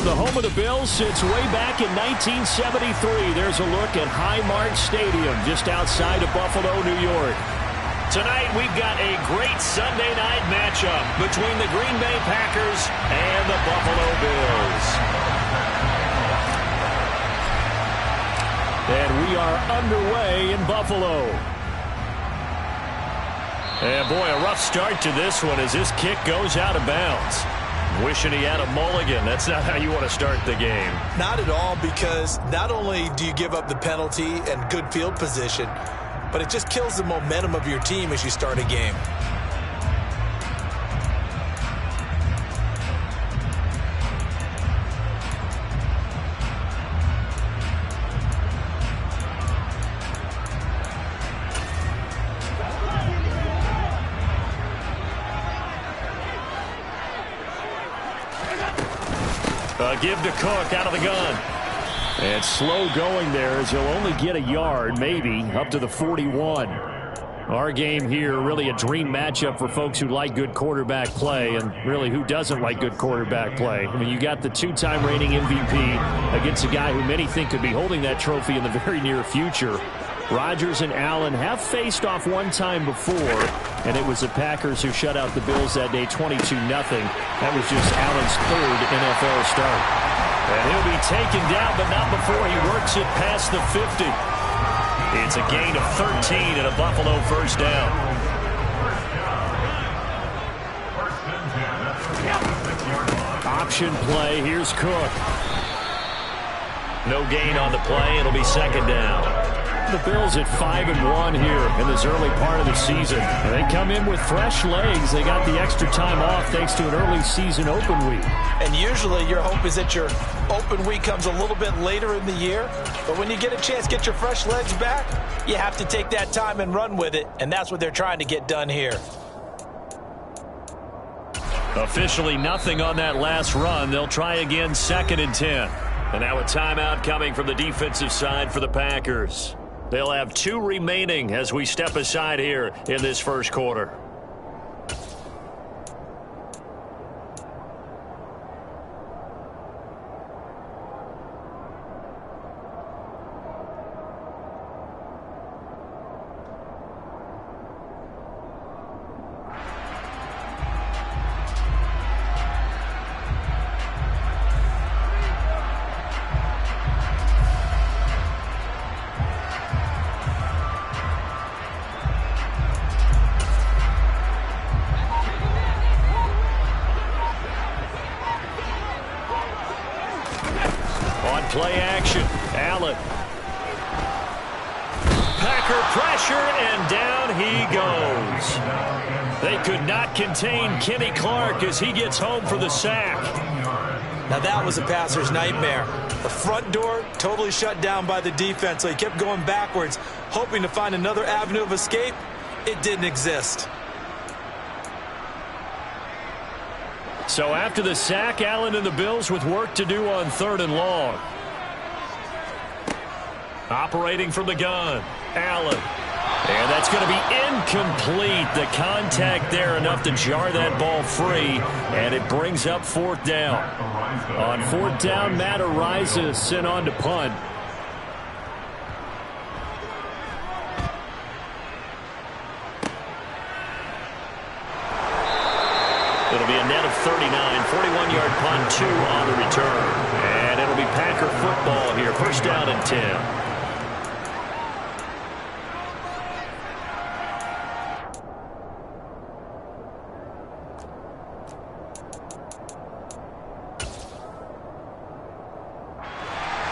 From the home of the Bills since way back in 1973, there's a look at Highmark Stadium just outside of Buffalo, New York. Tonight, we've got a great Sunday night matchup between the Green Bay Packers and the Buffalo Bills. And we are underway in Buffalo. And boy, a rough start to this one as this kick goes out of bounds. Wishing he had a mulligan. That's not how you want to start the game. Not at all, because not only do you give up the penalty and good field position, but it just kills the momentum of your team as you start a game. Give to Cook out of the gun. And slow going there as he'll only get a yard, maybe, up to the 41. Our game here, really a dream matchup for folks who like good quarterback play, and really who doesn't like good quarterback play. I mean, you got the two-time reigning MVP against a guy who many think could be holding that trophy in the very near future. Rodgers and Allen have faced off one time before, and it was the Packers who shut out the Bills that day 22-0. That was just Allen's third NFL start. And he'll be taken down, but not before he works it past the 50. It's a gain of 13 and a Buffalo first down. Option play. Here's Cook. No gain on the play. It'll be second down. The Bills at 5-1 here in this early part of the season. And they come in with fresh legs. They got the extra time off thanks to an early season open week. And usually your hope is that your open week comes a little bit later in the year. But when you get a chance to get your fresh legs back, you have to take that time and run with it. And that's what they're trying to get done here. Officially nothing on that last run. They'll try again 2nd and 10. And now a timeout coming from the defensive side for the Packers. They'll have 2 remaining as we step aside here in this first quarter. Play action. Allen. Packer pressure, and down he goes. They could not contain Kenny Clark as he gets home for the sack. Now that was a passer's nightmare. The front door totally shut down by the defense, so he kept going backwards, hoping to find another avenue of escape. It didn't exist. So after the sack, Allen and the Bills with work to do on 3rd and long. Operating from the gun, Allen. And that's going to be incomplete. The contact there enough to jar that ball free, and it brings up 4th down. On 4th down, Matt Araiza is sent on to punt. It'll be a net of 39, 41-yard punt, 2 on the return. And it'll be Packer football here, first down and 10.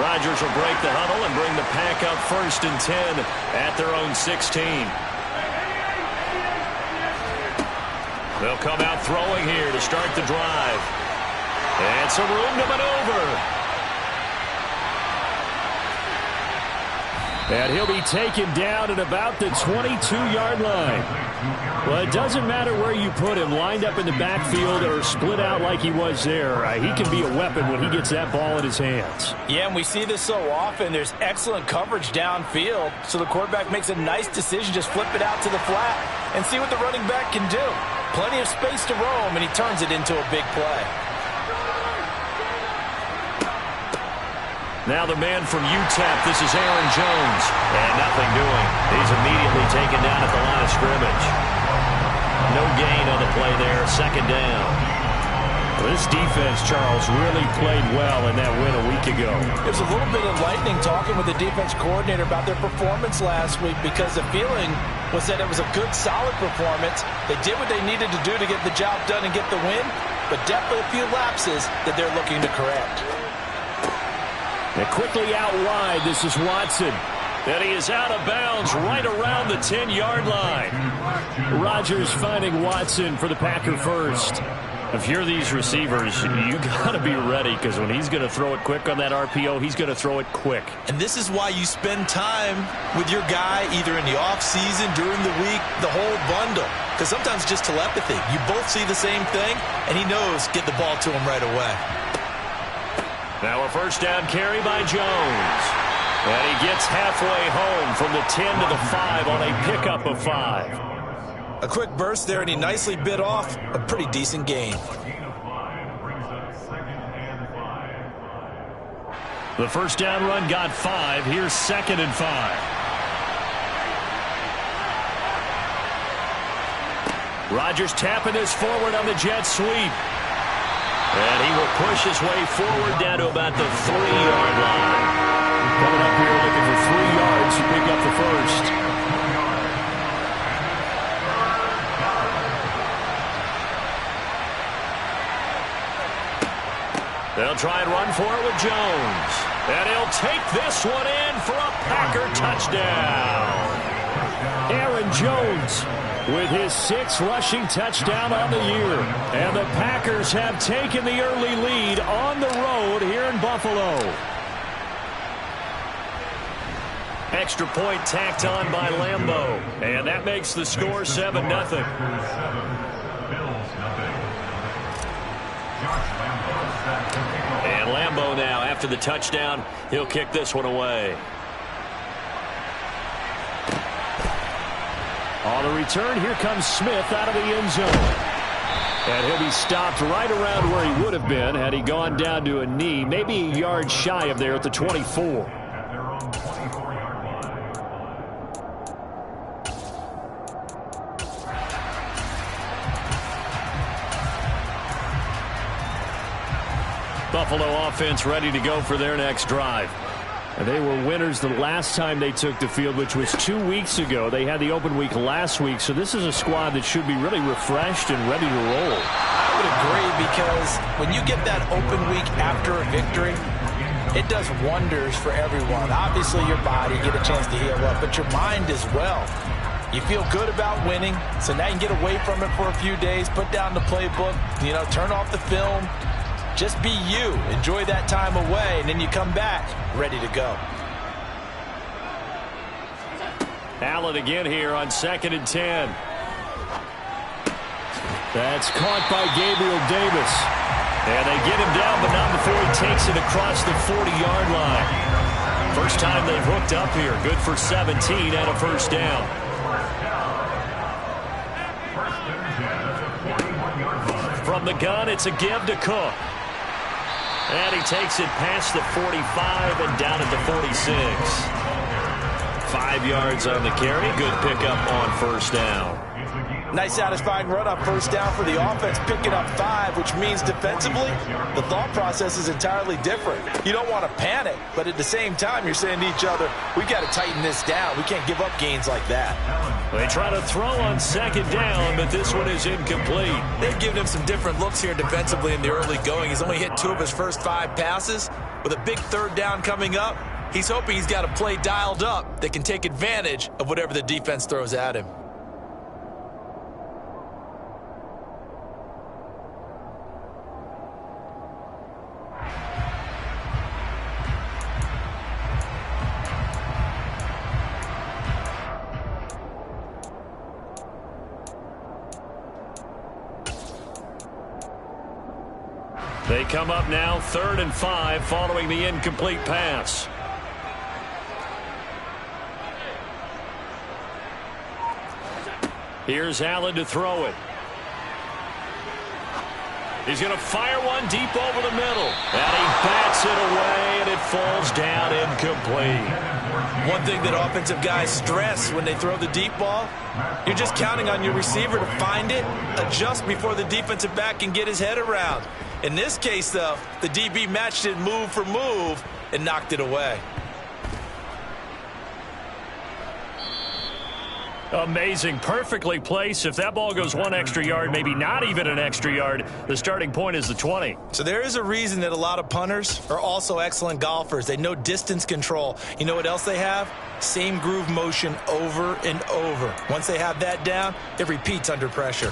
Rodgers will break the huddle and bring the Pack up 1st and 10 at their own 16. They'll come out throwing here to start the drive. And some room to maneuver. And he'll be taken down at about the 22-yard line. Well, it doesn't matter where you put him, lined up in the backfield or split out like he was there. He can be a weapon when he gets that ball in his hands. Yeah, and we see this so often. There's excellent coverage downfield, so the quarterback makes a nice decision, just flip it out to the flat and see what the running back can do. Plenty of space to roam, and he turns it into a big play. Now the man from UTEP, this is Aaron Jones. And nothing doing. He's immediately taken down at the line of scrimmage. No gain on the play there, second down. Well, this defense, Charles, really played well in that win a week ago. There's a little bit of lightning talking with the defense coordinator about their performance last week because the feeling was that it was a good, solid performance. They did what they needed to do to get the job done and get the win, but definitely a few lapses that they're looking to correct. And quickly out wide, this is Watson. And he is out of bounds right around the 10-yard line. Rodgers finding Watson for the Packer first. If you're these receivers, you got to be ready because when he's going to throw it quick on that RPO, he's going to throw it quick. And this is why you spend time with your guy either in the offseason, during the week, the whole bundle. Because sometimes just telepathy. You both see the same thing, and he knows get the ball to him right away. Now a first down carry by Jones. And he gets halfway home from the 10 to the 5 on a pickup of 5. A quick burst there, and he nicely bit off a pretty decent gain. The first down run got 5. Here's 2nd and 5. Rodgers tapping this forward on the jet sweep. And he will push his way forward down to about the 3-yard line. Coming up here looking for 3 yards to pick up the first. They'll try and run for it with Jones. And he'll take this one in for a Packer touchdown. Aaron Jones with his 6th rushing touchdown on the year. And the Packers have taken the early lead on the road here in Buffalo. Extra point tacked on by Lambeau. And that makes the score 7-0. And Lambeau now, after the touchdown, he'll kick this one away. On the return, here comes Smith out of the end zone. And he'll be stopped right around where he would have been had he gone down to a knee, maybe a yard shy of there at the 24. Buffalo offense ready to go for their next drive. And they were winners the last time they took the field, which was 2 weeks ago. They had the open week last week, so this is a squad that should be really refreshed and ready to roll. I would agree, because when you get that open week after a victory, it does wonders for everyone. Obviously, your body, get a chance to heal up, but your mind as well. You feel good about winning, so now you can get away from it for a few days, put down the playbook, turn off the film. Just be you. Enjoy that time away, and then you come back ready to go. Allen again here on 2nd and 10. That's caught by Gabriel Davis. And they get him down, but not before he takes it across the 40-yard line. First time they've hooked up here. Good for 17 and a first down. From the gun, it's a give to Cook. And he takes it past the 45 and down at the 46. 5 yards on the carry. Good pickup on first down. Nice satisfying run on first down for the offense, picking up 5, which means defensively, the thought process is entirely different. You don't want to panic, but at the same time, you're saying to each other, we got to tighten this down. We can't give up gains like that. They try to throw on 2nd down, but this one is incomplete. They've given him some different looks here defensively in the early going. He's only hit 2 of his first 5 passes. With a big 3rd down coming up, he's hoping he's got a play dialed up that can take advantage of whatever the defense throws at him. They come up now 3rd and 5 following the incomplete pass. Here's Allen to throw it. He's going to fire one deep over the middle. And he bats it away, and it falls down incomplete. One thing that offensive guys stress when they throw the deep ball, you're just counting on your receiver to find it, adjust before the defensive back can get his head around. In this case, though, the DB matched it move for move and knocked it away. Amazing. Perfectly placed. If that ball goes one extra yard, maybe not even an extra yard, the starting point is the 20. So there is a reason that a lot of punters are also excellent golfers. They know distance control. You know what else they have? Same groove motion over and over. Once they have that down, it repeats under pressure.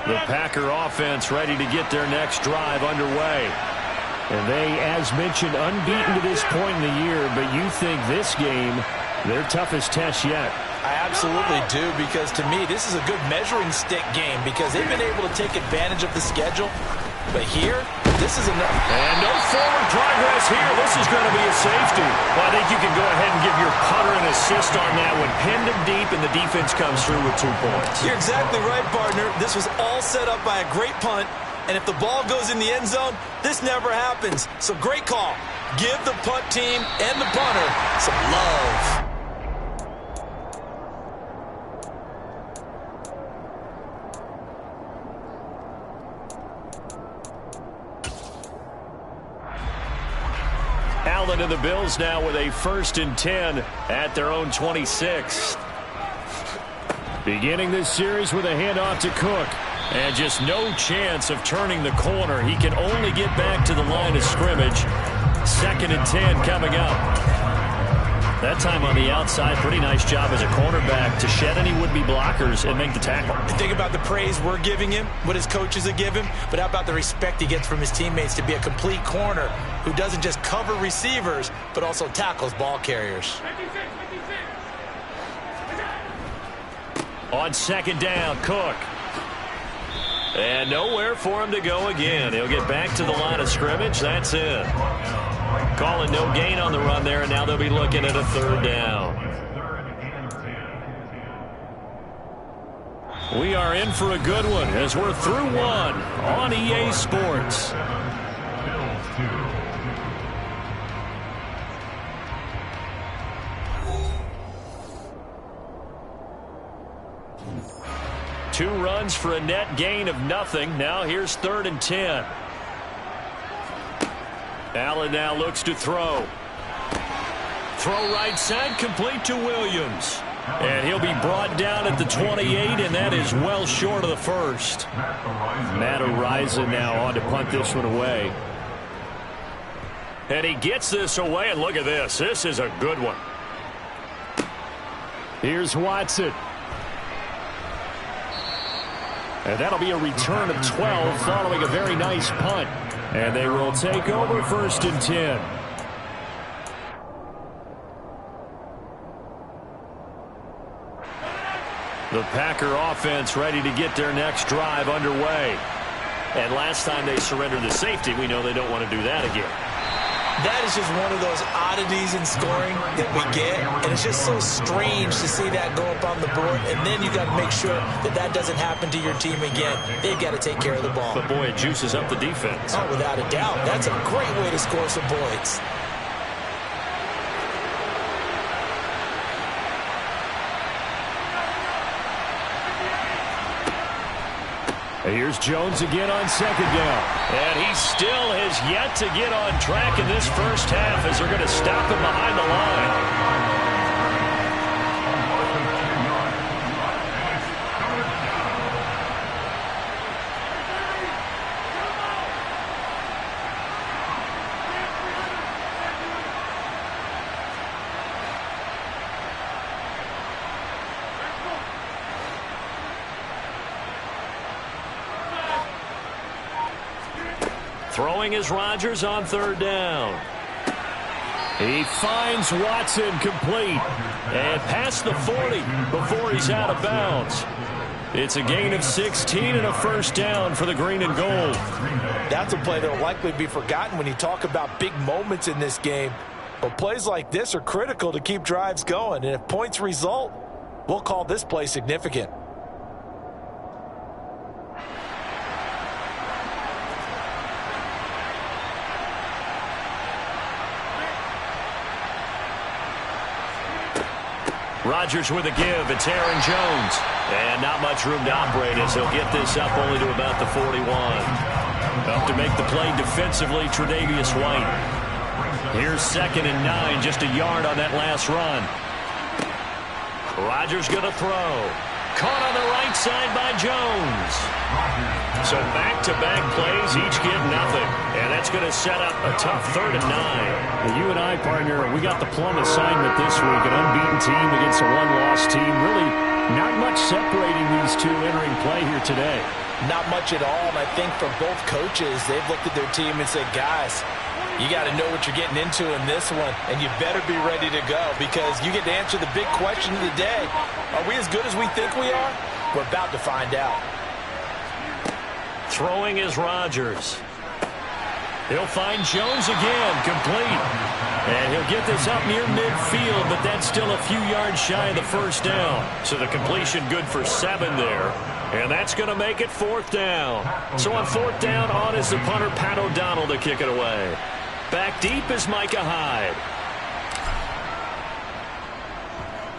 The Packer offense ready to get their next drive underway. And they, as mentioned, unbeaten to this point in the year, but you think this game, their toughest test yet. I absolutely do, because to me, this is a good measuring stick game because they've been able to take advantage of the schedule. But here, this is enough. And no forward progress here. This is going to be a safety. Well, I think you can go ahead and give your punter an assist on that one. Pinned him deep, and the defense comes through with 2 points. You're exactly right, partner. This was all set up by a great punt. And if the ball goes in the end zone, this never happens. So great call. Give the punt team and the punter some love. Allen and the Bills now with a 1st and 10 at their own 26. Beginning this series with a handoff to Cook. And just no chance of turning the corner. He can only get back to the line of scrimmage. 2nd and 10 coming up. That time on the outside, pretty nice job as a cornerback to shed any would-be blockers and make the tackle. Think about the praise we're giving him, what his coaches have given him, but how about the respect he gets from his teammates to be a complete corner who doesn't just cover receivers, but also tackles ball carriers. On 2nd down, Cook. And nowhere for him to go again. He'll get back to the line of scrimmage. That's it. Calling no gain on the run there, and now they'll be looking at a 3rd down. We are in for a good one as we're through one on EA Sports. Two runs for a net gain of nothing. Now here's 3rd and 10. Allen now looks to throw. Throw right side, complete to Williams. And he'll be brought down at the 28, and that is well short of the 1st. Matt Araiza now on to punt this one away. And he gets this away, and look at this. This is a good one. Here's Watson. And that'll be a return of 12 following a very nice punt. And they will take over 1st and 10. The Packer offense ready to get their next drive underway. And last time they surrendered the safety, we know they don't want to do that again. That is just one of those oddities in scoring that we get, and it's just so strange to see that go up on the board, and then you got to make sure that that doesn't happen to your team again. They've got to take care of the ball. But, boy, it juices up the defense. Oh, without a doubt. That's a great way to score some points. Here's Jones again on 2nd down. And he still has yet to get on track in this first half as they're going to stop him behind the line. Throwing is Rodgers on 3rd down. He finds Watson complete and past the 40 before he's out of bounds. It's a gain of 16 and a 1st down for the green and gold. That's a play that will likely be forgotten when you talk about big moments in this game. But plays like this are critical to keep drives going. And if points result, we'll call this play significant. Rodgers with a give. It's Aaron Jones. And not much room to operate as he'll get this up only to about the 41. Up to make the play defensively, Tre'Davious White. Here's 2nd and 9, just a yard on that last run. Rodgers going to throw. Caught on the right side by Jones. So back-to-back plays, each give nothing. And that's going to set up a tough 3rd and 9. Well, you and I, partner, we got the plum assignment this week. An unbeaten team against a one-loss team. Really not much separating these two entering play here today. Not much at all, and I think for both coaches, they've looked at their team and said, guys, you got to know what you're getting into in this one, and you better be ready to go because you get to answer the big question of the day. Are we as good as we think we are? We're about to find out. Throwing is Rodgers. He'll find Jones again, complete. And he'll get this up near midfield, but that's still a few yards shy of the first down. So the completion good for 7 there. And that's going to make it 4th down. So on 4th down, on is the punter, Pat O'Donnell, to kick it away. Back deep is Micah Hyde.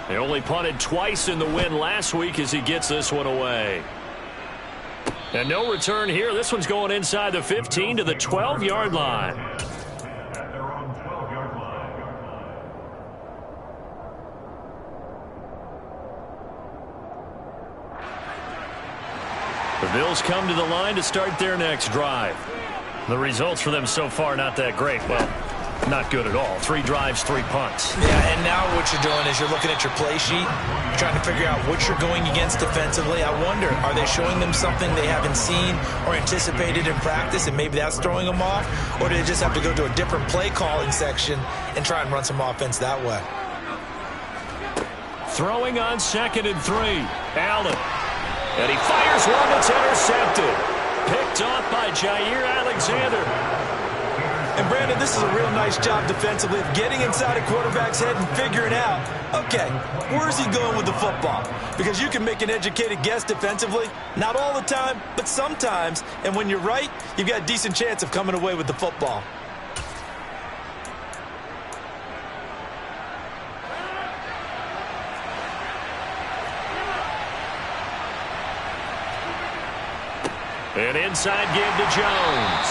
They only punted twice in the win last week as he gets this one away. And no return here. This one's going inside the 15 to the 12-yard line. The Bills come to the line to start their next drive. The results for them so far not that great. Well, not good at all. 3 drives, 3 punts. Yeah, and now what you're doing is you're looking at your play sheet, trying to figure out what you're going against defensively. I wonder, are they showing them something they haven't seen or anticipated in practice, and maybe that's throwing them off? Or do they just have to go to a different play calling section and try and run some offense that way? Throwing on 2nd and 3. Allen. And he fires one that's intercepted. Picked off by Jair Alexander. And Brandon, this is a real nice job defensively of getting inside a quarterback's head and figuring out, okay, where's he going with the football? Because you can make an educated guess defensively, not all the time, but sometimes. And when you're right, you've got a decent chance of coming away with the football. An inside give to Jones.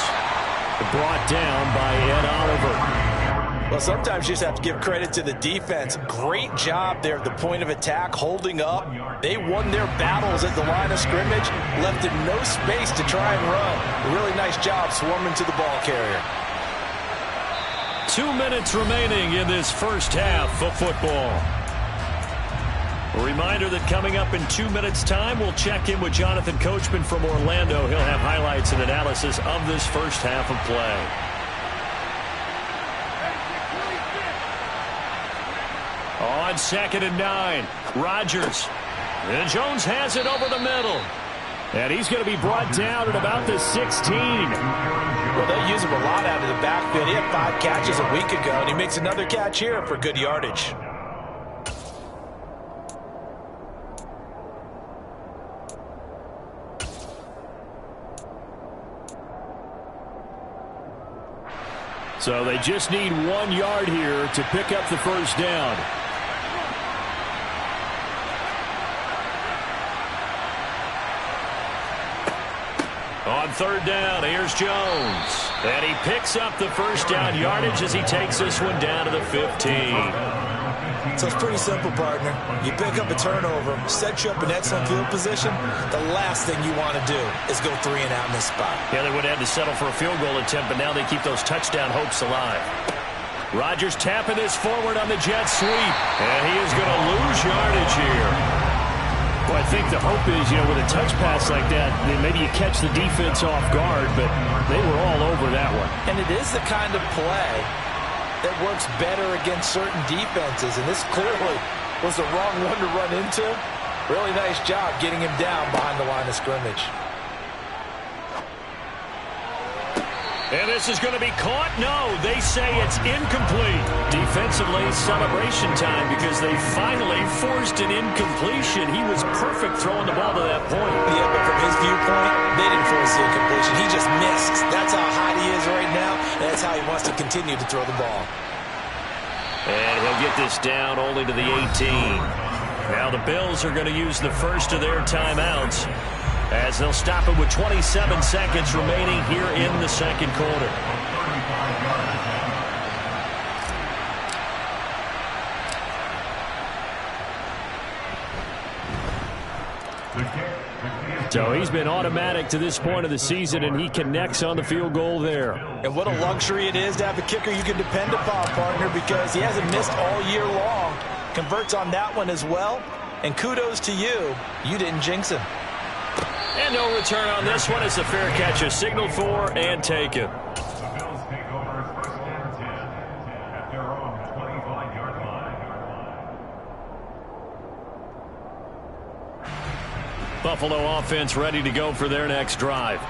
Brought down by Ed Oliver. Well, sometimes you just have to give credit to the defense. Great job there at the point of attack, holding up. They won their battles at the line of scrimmage, left in no space to try and run. A really nice job swarming to the ball carrier. 2 minutes remaining in this first half of football. A reminder that coming up in 2 minutes' time, we'll check in with Jonathan Coachman from Orlando. He'll have highlights and analysis of this first half of play. On 2nd and 9, Rodgers. And Jones has it over the middle. And he's going to be brought down at about the 16. Well, they use him a lot out of the backfield. He had 5 catches a week ago, and he makes another catch here for good yardage. So they just need 1 yard here to pick up the first down. On 3rd down, here's Jones. And he picks up the first down yardage as he takes this one down to the 15. So it's pretty simple, partner. You pick up a turnover, set you up in excellent field position. The last thing you want to do is go 3 and out in this spot. Yeah, they would have had to settle for a field goal attempt, but now they keep those touchdown hopes alive. Rodgers tapping this forward on the jet sweep. And he is going to lose yardage here. Well, I think the hope is, with a touch pass like that, maybe you catch the defense off guard, but they were all over that one. And it is the kind of play that works better against certain defenses, and this clearly was the wrong one to run into. Really nice job getting him down behind the line of scrimmage. And this is going to be caught? No, they say it's incomplete. Defensively, celebration time because they finally forced an incompletion. He was perfect throwing the ball to that point. Yeah, but from his viewpoint, they didn't force the incompletion. He just missed. That's how hot he is right now, and that's how he wants to continue to throw the ball. And he'll get this down only to the 18. Now the Bills are going to use the first of their timeouts as they'll stop it with 27 seconds remaining here in the second quarter. So he's been automatic to this point of the season, and he connects on the field goal there. And what a luxury it is to have a kicker you can depend upon, partner, because he hasn't missed all year long. Converts on that one as well. And kudos to you. You didn't jinx him. And no return on this one. It's a fair catch. A signal for and taken. Buffalo offense ready to go for their next drive.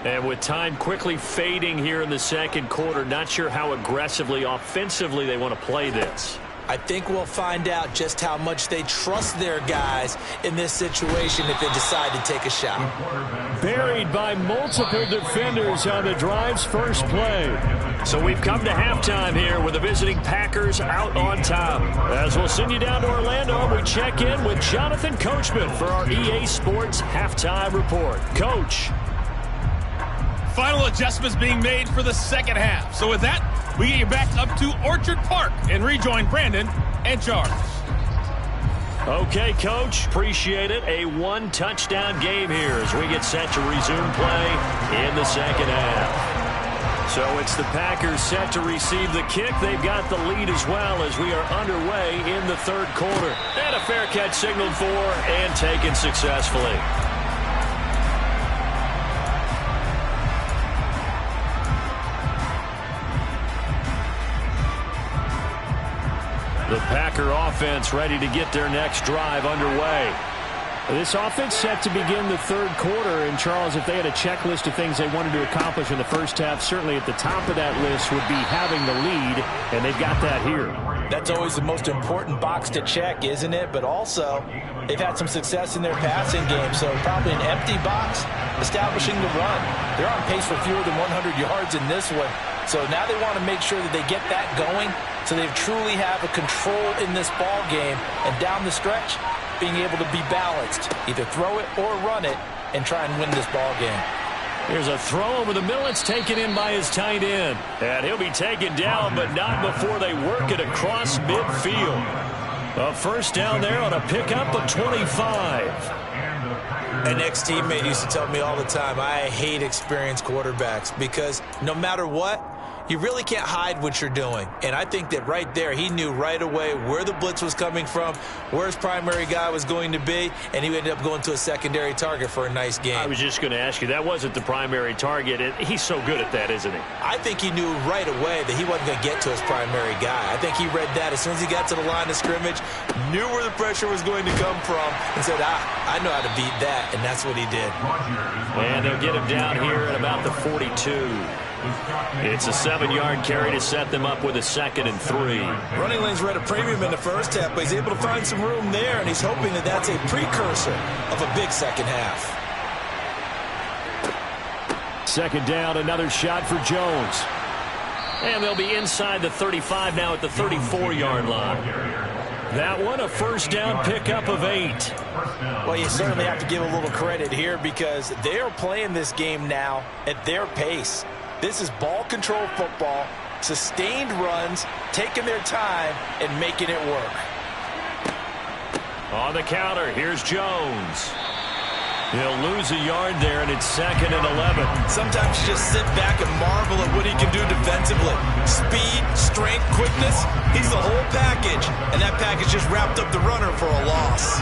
And with time quickly fading here in the second quarter, not sure how aggressively, offensively they want to play this. I think we'll find out just how much they trust their guys in this situation if they decide to take a shot. Buried by multiple defenders on the drive's first play. So we've come to halftime here with the visiting Packers out on top. As we'll send you down to Orlando, we check in with Jonathan Coachman for our EA Sports Halftime Report. Coach. Final adjustments being made for the second half. So with that, we get you back up to Orchard Park and rejoin Brandon and Charles. Okay, Coach. Appreciate it. A one-touchdown game here as we get set to resume play in the second half. So it's the Packers set to receive the kick. They've got the lead as well as we are underway in the third quarter. And a fair catch signaled for and taken successfully. The Packer offense ready to get their next drive underway. This offense set to begin the third quarter. And, Charles, if they had a checklist of things they wanted to accomplish in the first half, certainly at the top of that list would be having the lead, and they've got that here. That's always the most important box to check, isn't it? But also, they've had some success in their passing game, so probably an empty box establishing the run. They're on pace for fewer than 100 yards in this one. So now they want to make sure that they get that going so they truly have a control in this ball game. And down the stretch, being able to be balanced. Either throw it or run it and try and win this ball game. Here's a throw over the middle. It's taken in by his tight end. And he'll be taken down, but not before they work it across midfield. A first down there on a pickup of 25. An ex-teammate used to tell me all the time, I hate experienced quarterbacks because no matter what, you really can't hide what you're doing. And I think that right there, he knew right away where the blitz was coming from, where his primary guy was going to be, and he ended up going to a secondary target for a nice game. I was just going to ask you, that wasn't the primary target. He's so good at that, isn't he? I think he knew right away that he wasn't going to get to his primary guy. I think he read that as soon as he got to the line of scrimmage, knew where the pressure was going to come from, and said, I know how to beat that, and that's what he did. And they'll get him down here at about the 42. It's a 7-yard carry to set them up with a 2nd and 3. Running lanes were at a premium in the first half, but he's able to find some room there, and he's hoping that that's a precursor of a big second half. Second down, another shot for Jones. And they'll be inside the 35 now at the 34-yard line. That one, a first down pickup of 8. Well, you certainly have to give a little credit here because they are playing this game now at their pace. This is ball control football, sustained runs, taking their time, and making it work. On the counter, here's Jones. He'll lose a yard there, and it's 2nd and 11. Sometimes you just sit back and marvel at what he can do defensively. Speed, strength, quickness, he's the whole package. And that package just wrapped up the runner for a loss.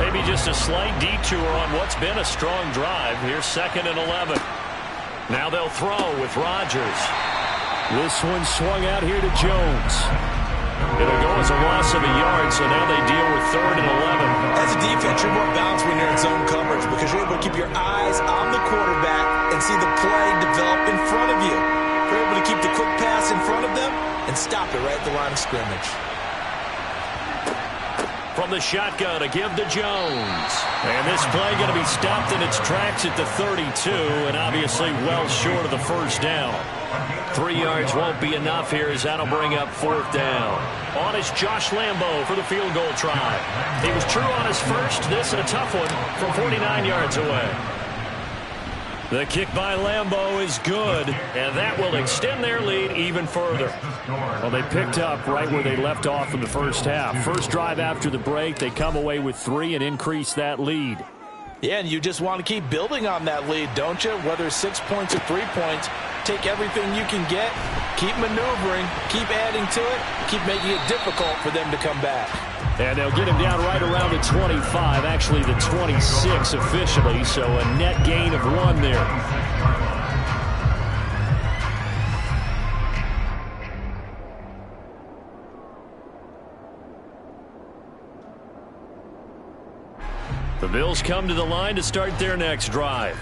Maybe just a slight detour on what's been a strong drive. Here's 2nd and 11. Now they'll throw with Rodgers. This one swung out here to Jones. It'll go as a loss of a yard, so now they deal with 3rd and 11. As a defense, you're more balanced when you're in zone coverage because you're able to keep your eyes on the quarterback and see the play develop in front of you. You're able to keep the quick pass in front of them and stop it right at the line of scrimmage. From the shotgun, a give to Jones. And this play going to be stopped in its tracks at the 32, and obviously well short of the first down. 3 yards won't be enough here as that'll bring up 4th down. On is Josh Lambo for the field goal try. He was true on his first. This a tough one from 49 yards away. The kick by Lambo is good, and that will extend their lead even further. Well, they picked up right where they left off in the first half. First drive after the break, they come away with 3 and increase that lead. Yeah, and you just want to keep building on that lead, don't you? Whether it's 6 points or 3 points, take everything you can get, keep maneuvering, keep adding to it, keep making it difficult for them to come back. And they'll get him down right around the 25, actually the 26 officially, so a net gain of 1 there. The Bills come to the line to start their next drive.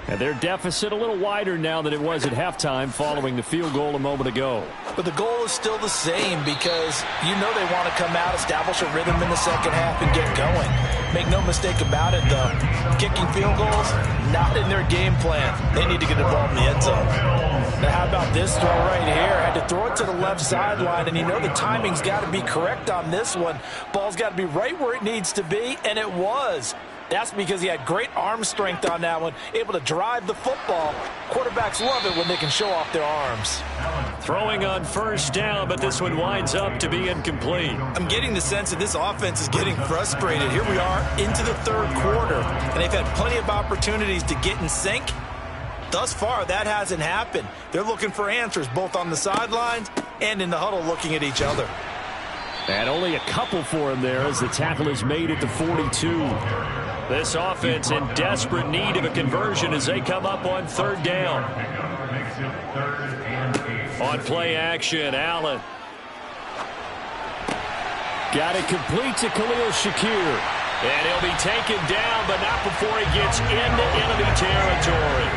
And their deficit a little wider now than it was at halftime following the field goal a moment ago. But the goal is still the same because you know they want to come out, establish a rhythm in the second half, and get going. Make no mistake about it, though. Kicking field goals, not in their game plan. They need to get the ball in the end zone. Now, how about this throw right here? Had to throw it to the left sideline, and you know the timing's got to be correct on this one. Ball's got to be right where it needs to be, and it was. That's because he had great arm strength on that one, able to drive the football. Quarterbacks love it when they can show off their arms. Throwing on first down, but this one winds up to be incomplete. I'm getting the sense that this offense is getting frustrated. Here we are into the third quarter, and they've had plenty of opportunities to get in sync. Thus far, that hasn't happened. They're looking for answers both on the sidelines and in the huddle looking at each other. And only a couple for him there as the tackle is made at the 42. This offense in desperate need of a conversion as they come up on third down. On play action, Allen. Got it complete to Khalil Shakir. And he'll be taken down, but not before he gets into enemy territory.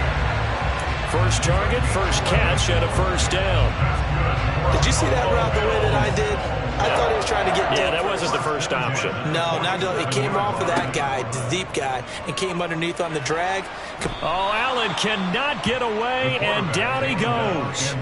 First target, first catch, and a first down. Did you see that route the way that I did? I thought he was trying to get deep. Yeah, that wasn't the first option. No, it came off of that guy, the deep guy, and came underneath on the drag. Oh, Allen cannot get away, and down he goes.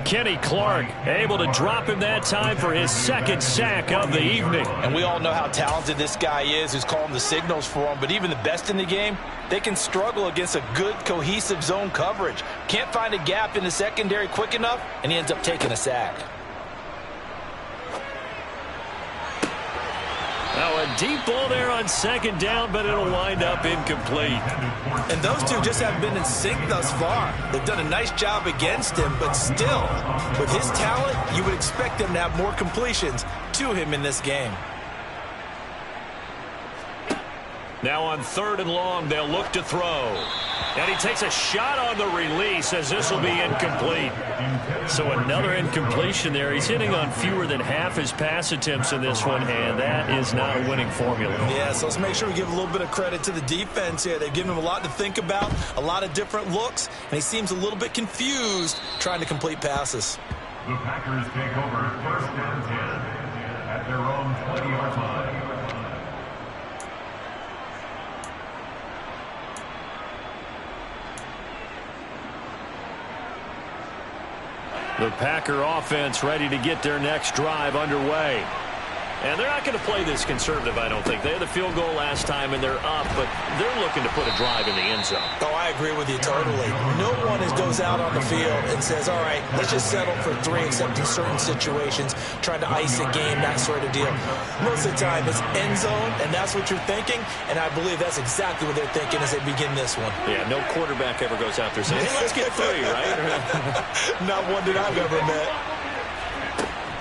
Kenny Clark able to drop him that time for his second sack of the evening. And we all know how talented this guy is who's calling the signals for him, but even the best in the game, they can struggle against a good, cohesive zone coverage. Can't find a gap in the secondary quick enough, and he ends up taking a sack. Now a deep ball there on second down, but it'll wind up incomplete. And those two just haven't been in sync thus far. They've done a nice job against him, but still, with his talent, you would expect them to have more completions to him in this game. Now on third and long, they'll look to throw. And he takes a shot on the release as this will be incomplete. So another incompletion there. He's hitting on fewer than half his pass attempts in this one, and that is not a winning formula. Yeah, so let's make sure we give a little bit of credit to the defense here. They've given him a lot to think about, a lot of different looks, and he seems a little bit confused trying to complete passes. The Packers take over first and 10 at their own 20-yard line. The Packer offense ready to get their next drive underway. And they're not going to play this conservative, I don't think. They had the field goal last time, and they're up, but they're looking to put a drive in the end zone. Oh, I agree with you totally. No one goes out on the field and says, all right, let's just settle for 3, except in certain situations, trying to ice a game, that sort of deal. Most of the time, it's end zone, and that's what you're thinking, and I believe that's exactly what they're thinking as they begin this one. Yeah, no quarterback ever goes out there saying, hey, let's get 3, right? Not one that I've ever met.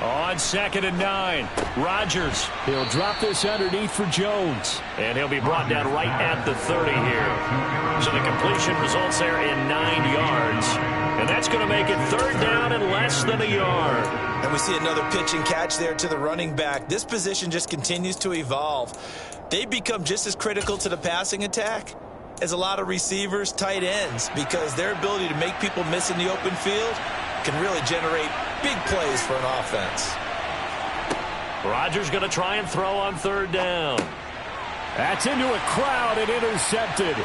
On second and 9, Rodgers. He'll drop this underneath for Jones. And he'll be brought down right at the 30 here. So the completion results there in 9 yards. And that's going to make it third down and less than a yard. And we see another pitch and catch there to the running back. This position just continues to evolve. They become just as critical to the passing attack as a lot of receivers, tight ends, because their ability to make people miss in the open field can really generate big plays for an offense. Rodgers going to try and throw on third down. That's into a crowd and intercepted.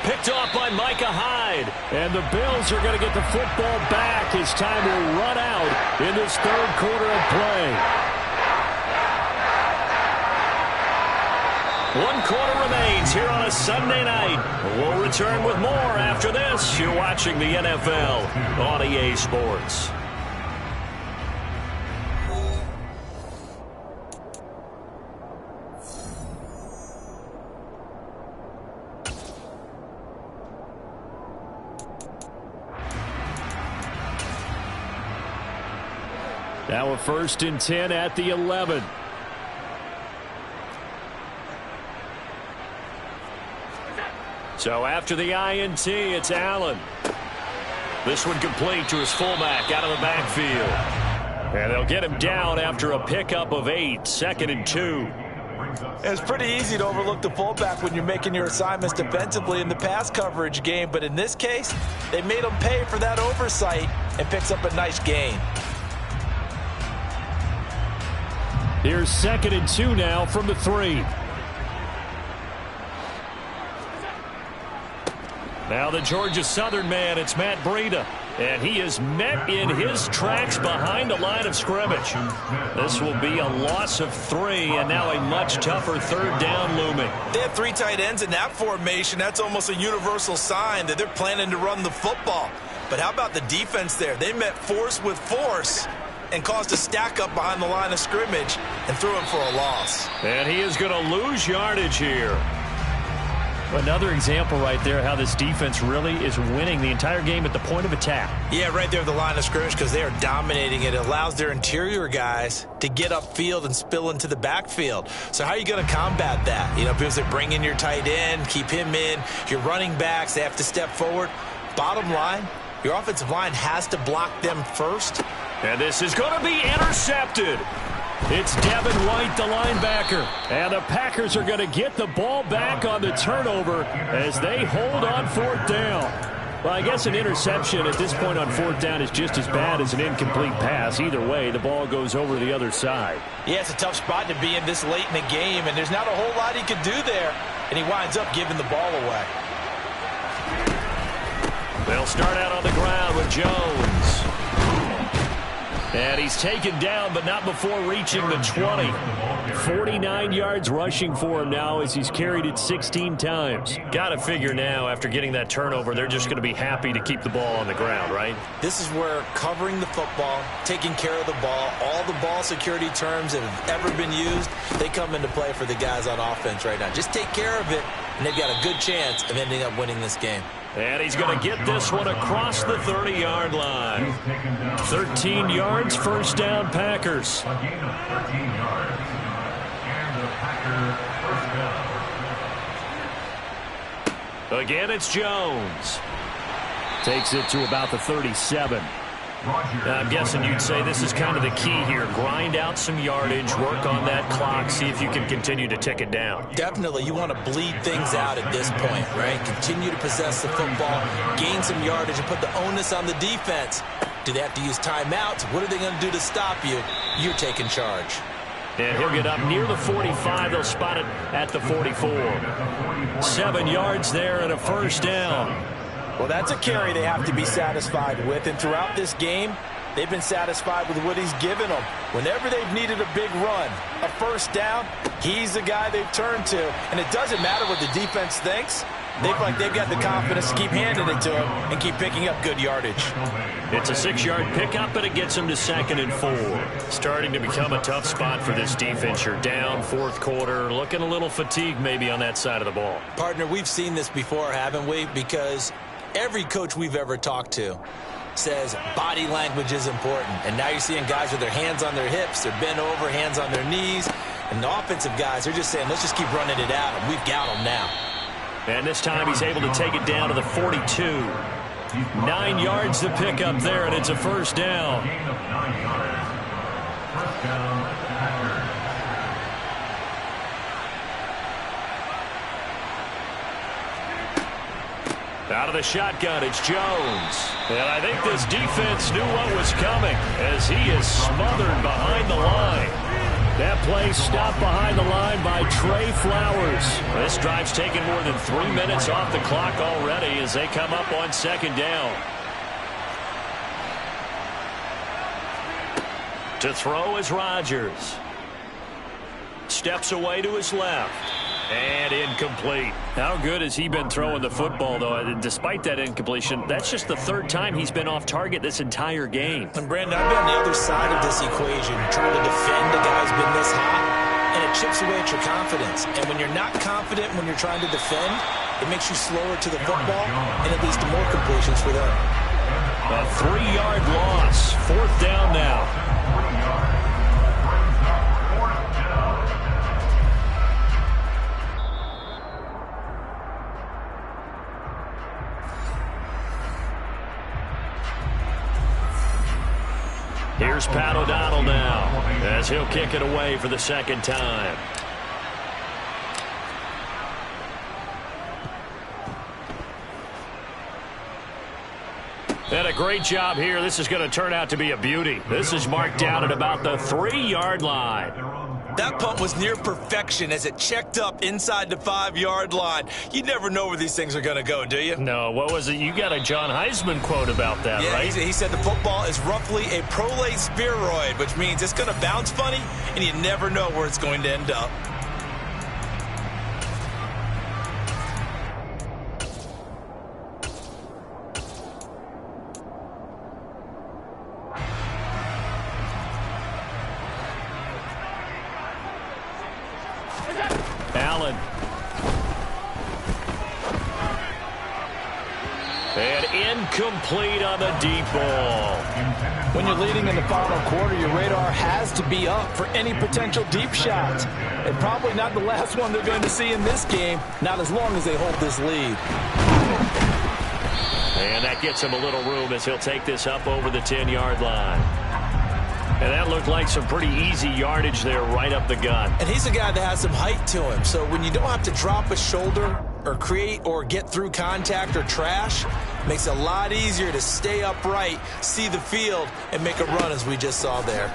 picked off by Micah Hyde. And the Bills are going to get the football back as time will run out in this third quarter of play. 1 quarter remains here on a Sunday night. We'll return with more after this. You're watching the NFL on EA Sports. Now a 1st and 10 at the 11. So after the INT, it's Allen. This one complete to his fullback out of the backfield. And they'll get him down after a pickup of 8, 2nd and 2. It's pretty easy to overlook the fullback when you're making your assignments defensively in the pass coverage game. But in this case, they made him pay for that oversight and picks up a nice gain. Here's 2nd and 2 now from the 3. Now the Georgia Southern man, it's Matt Breida. And he is met in his tracks behind the line of scrimmage. This will be a loss of 3, and now a much tougher 3rd down looming. They have 3 tight ends in that formation. That's almost a universal sign that they're planning to run the football. But how about the defense there? They met force with force and caused a stack up behind the line of scrimmage and threw him for a loss. And he is going to lose yardage here. Another example right there how this defense really is winning the entire game at the point of attack. Yeah, right there at the line of scrimmage because they are dominating it. It allows their interior guys to get upfield and spill into the backfield. So how are you going to combat that? You know, because they bring in your tight end, keep him in. Your running backs, they have to step forward. Bottom line, your offensive line has to block them first. And this is going to be intercepted. It's Devin White, the linebacker. And the Packers are going to get the ball back on the turnover as they hold on 4th down. Well, I guess an interception at this point on 4th down is just as bad as an incomplete pass. Either way, the ball goes over the other side. Yeah, it's a tough spot to be in this late in the game, and there's not a whole lot he could do there. And he winds up giving the ball away. They'll start out on the ground with Jones. And he's taken down, but not before reaching the 20. 49 yards rushing for him now as he's carried it 16 times. Got to figure now, after getting that turnover, they're just going to be happy to keep the ball on the ground, right? This is where covering the football, taking care of the ball, all the ball security terms that have ever been used, they come into play for the guys on offense right now. Just take care of it, and they've got a good chance of ending up winning this game. And he's going to get this one across the 30-yard line. 13 yards, 1st down, Packers. A gain of 13 yards. And the Packers 1st down. Again, it's Jones. Takes it to about the 37. I'm guessing you'd say this is kind of the key here. Grind out some yardage, work on that clock, see if you can continue to tick it down. Definitely. You want to bleed things out at this point, right? Continue to possess the football, gain some yardage, and put the onus on the defense. Do they have to use timeouts? What are they going to do to stop you? You're taking charge. And he'll get up near the 45. They'll spot it at the 44. 7 yards there and a 1st down. Well, that's a carry they have to be satisfied with. And throughout this game, they've been satisfied with what he's given them. Whenever they've needed a big run, a 1st down, he's the guy they've turned to. And it doesn't matter what the defense thinks. They feel like they've got the confidence to keep handing it to him and keep picking up good yardage. It's a 6-yard pickup, but it gets them to 2nd and 4. Starting to become a tough spot for this defense. You're down 4th quarter, looking a little fatigued maybe on that side of the ball. Partner, we've seen this before, haven't we? Because every coach we've ever talked to says body language is important. And now you're seeing guys with their hands on their hips, they're bent over, hands on their knees. And the offensive guys are just saying, let's just keep running it at them. We've got them now. And this time he's able to take it down to the 42. 9 yards to pick up there, and it's a 1st down. Gain of 9 yards. 1st down, Packers. Out of the shotgun, it's Jones. And I think this defense knew what was coming as he is smothered behind the line. That play stopped behind the line by Trey Flowers. This drive's taken more than 3 minutes off the clock already as they come up on second down. To throw is Rodgers. Steps away to his left. And incomplete. How good has he been throwing the football, though? Despite that incompletion, that's just the third time he's been off target this entire game. And, Brandon, I've been on the other side of this equation, trying to defend a guy who's been this hot, and it chips away at your confidence. And when you're not confident when you're trying to defend, it makes you slower to the football, and it leads to more completions for them. A 3-yard loss. Fourth down now. Here's Pat O'Donnell now as he'll kick it away for the second time. And a great job here. This is going to turn out to be a beauty. This is marked down at about the 3-yard line. That punt was near perfection as it checked up inside the 5-yard line. You never know where these things are going to go, do you? No, what was it? You got a John Heisman quote about that, yeah, right? He said the football is roughly a prolate spheroid, which means it's going to bounce funny, and you never know where it's going to end up. Allen. And incomplete on the deep ball. When you're leading in the final quarter, your radar has to be up for any potential deep shots. And probably not the last one they're going to see in this game, not as long as they hold this lead. And that gets him a little room as he'll take this up over the 10-yard line. And that looked like some pretty easy yardage there right up the gut. And he's a guy that has some height to him. So when you don't have to drop a shoulder or create or get through contact or trash, makes it a lot easier to stay upright, see the field, and make a run as we just saw there.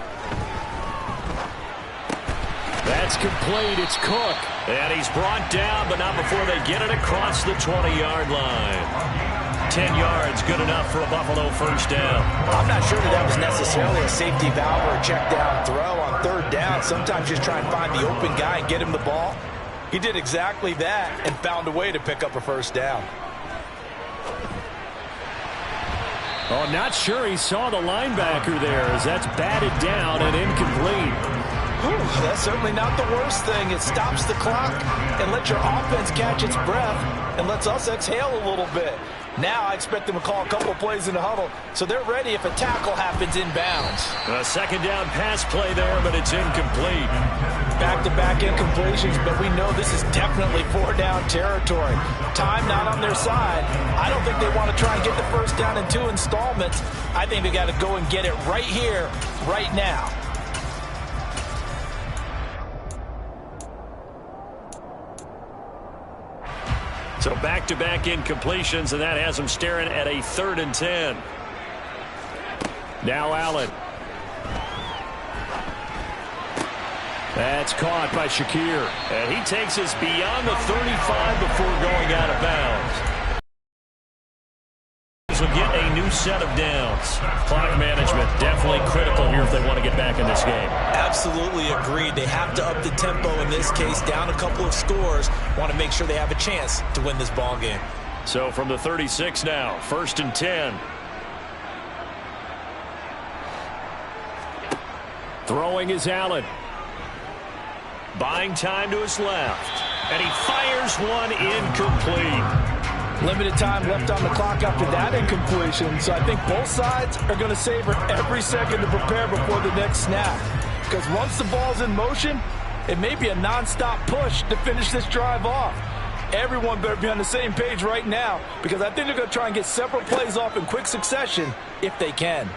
That's complete. It's Cook. And he's brought down, but not before they get it across the 20-yard line. 10 yards, good enough for a Buffalo first down. I'm not sure that was necessarily a safety valve or a check down throw on third down. Sometimes just try and find the open guy and get him the ball. He did exactly that and found a way to pick up a first down. Oh, not sure he saw the linebacker there as that's batted down and incomplete. That's certainly not the worst thing. It stops the clock and lets your offense catch its breath and lets us exhale a little bit. Now I expect them to call a couple of plays in the huddle, so they're ready if a tackle happens inbounds. A second down pass play there, but it's incomplete. Back-to-back incompletions, but we know this is definitely 4-down territory. Time not on their side. I don't think they want to try and get the first down in 2 installments. I think they got to go and get it right here, right now. So back-to-back incompletions, and that has them staring at a 3rd and 10. Now Allen. That's caught by Shakir. And he takes us beyond the 35 before going out of bounds. Will get a new set of downs. Clock management definitely critical here if they want to get back in this game. Absolutely agreed. They have to up the tempo in this case, down a couple of scores. Want to make sure they have a chance to win this ball game. So from the 36 now, 1st and 10. Throwing is Allen. Buying time to his left. And he fires one incomplete. Limited time left on the clock after that incompletion, so I think both sides are going to savor every second to prepare before the next snap. Because once the ball's in motion, it may be a nonstop push to finish this drive off. Everyone better be on the same page right now, because I think they're going to try and get several plays off in quick succession if they can.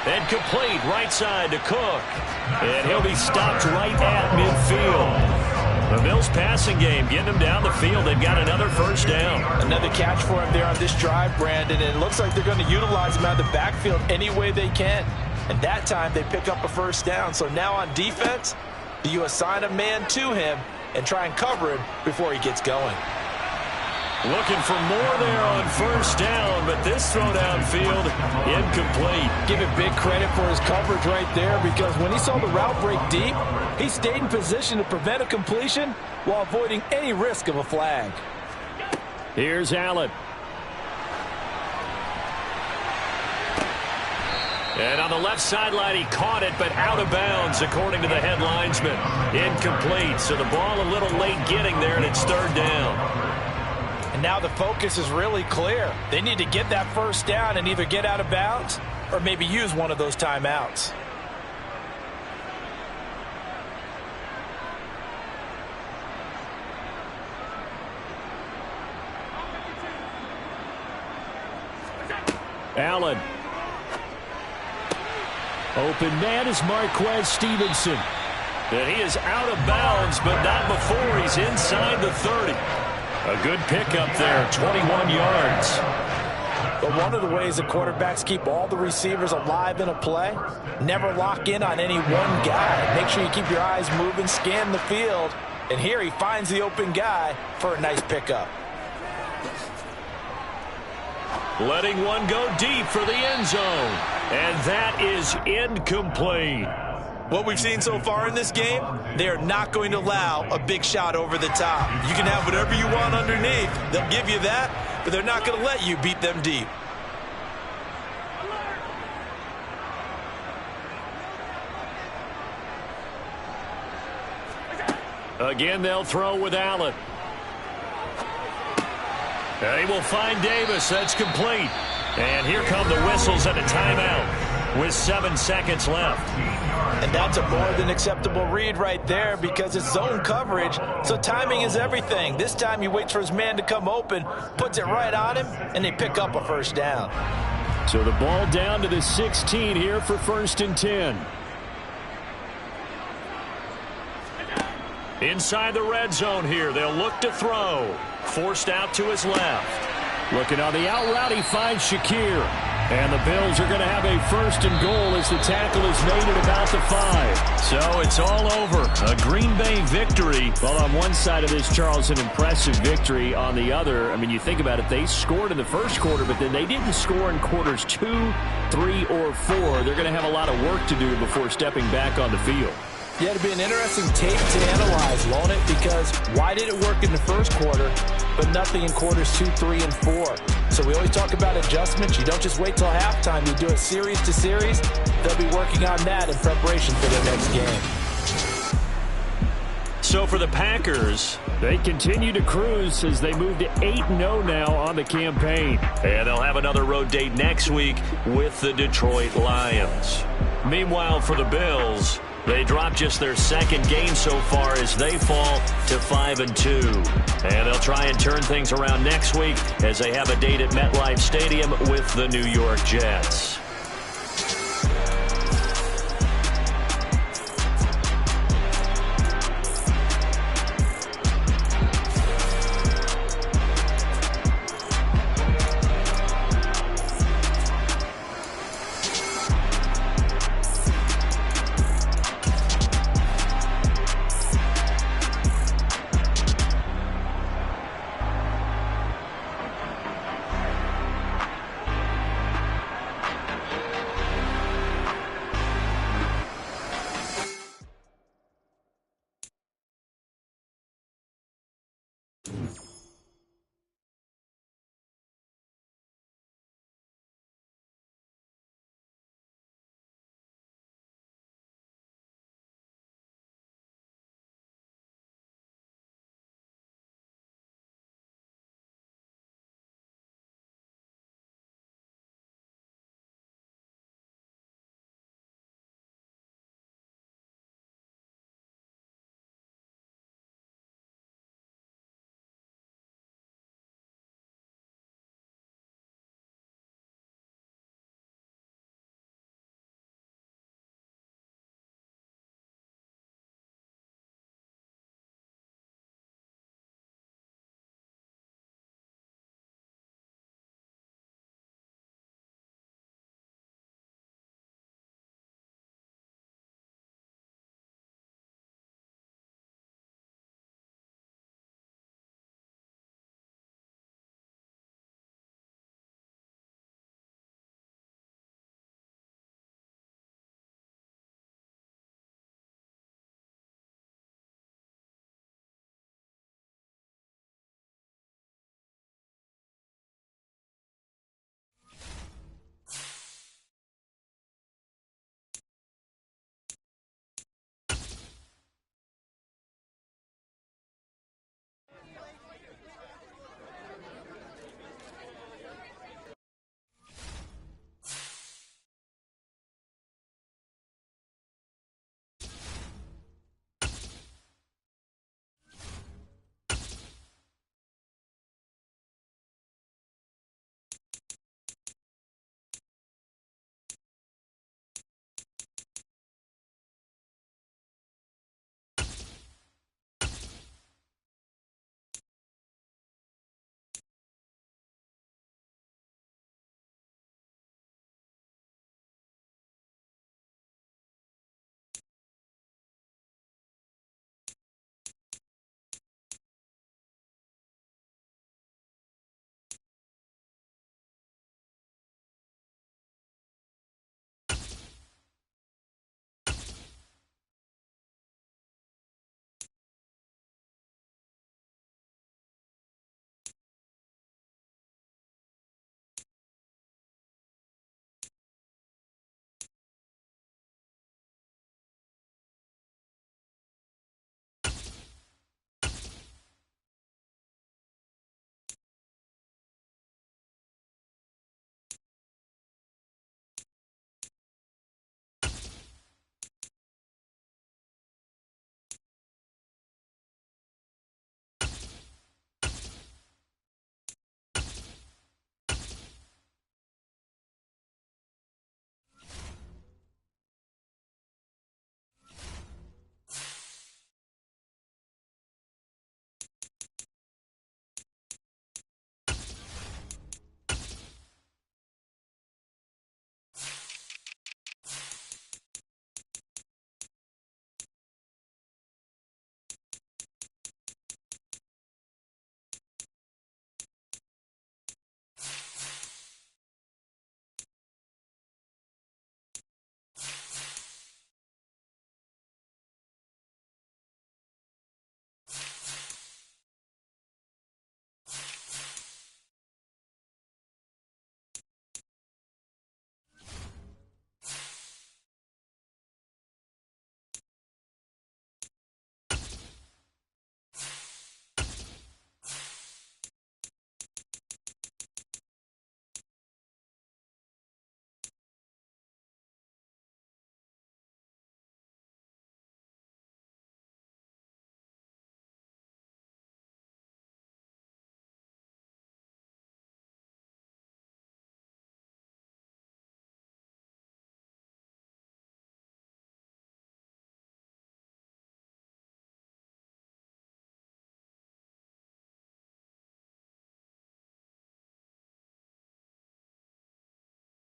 And complete right side to Cook. And he'll be stopped right at midfield. The Bills passing game, getting them down the field. They've got another first down. Another catch for him there on this drive, Brandon. And it looks like they're going to utilize him out of the backfield any way they can. And that time they pick up a first down. So now on defense, you assign a man to him and try and cover him before he gets going. Looking for more there on first down, but this throw downfield incomplete. Give him big credit for his coverage right there, because when he saw the route break deep, he stayed in position to prevent a completion while avoiding any risk of a flag. Here's Allen. And on the left sideline, he caught it, but out of bounds, according to the head linesman. Incomplete, so the ball a little late getting there, and it's third down. And now the focus is really clear. They need to get that first down and either get out of bounds or maybe use one of those timeouts. Allen. Open man is Marquez Stevenson. And he is out of bounds, but not before he's inside the 30. A good pickup there, 21 yards. But one of the ways the quarterbacks keep all the receivers alive in a play, never lock in on any one guy. Make sure you keep your eyes moving, scan the field. And here he finds the open guy for a nice pickup. Letting one go deep for the end zone. And that is incomplete. What we've seen so far in this game, they are not going to allow a big shot over the top. You can have whatever you want underneath. They'll give you that, but they're not going to let you beat them deep. Again, they'll throw with Allen. They will find Davis. That's complete. And here come the whistles and a timeout with 7 seconds left. And that's a more than acceptable read right there, because it's zone coverage, so timing is everything. This time he waits for his man to come open, puts it right on him, and they pick up a first down. So the ball down to the 16 here for 1st and 10. Inside the red zone here, they'll look to throw. Forced out to his left. Looking on the out route, he finds Shakir. And the Bills are going to have a 1st and goal as the tackle is made at about the 5. So it's all over. A Green Bay victory. Well, on one side of this, Charles, an impressive victory. On the other, I mean, you think about it, they scored in the first quarter, but then they didn't score in quarters 2, 3, or 4. They're going to have a lot of work to do before stepping back on the field. Yeah, it'll be an interesting tape to analyze, won't it? Because why did it work in the first quarter, but nothing in quarters 2, 3, and 4? So we always talk about adjustments. You don't just wait till halftime. You do it series to series. They'll be working on that in preparation for their next game. So for the Packers, they continue to cruise as they move to 8-0 now on the campaign. And they'll have another road date next week with the Detroit Lions. Meanwhile, for the Bills, they drop just their 2nd game so far as they fall to 5-2. And they'll try and turn things around next week as they have a date at MetLife Stadium with the New York Jets.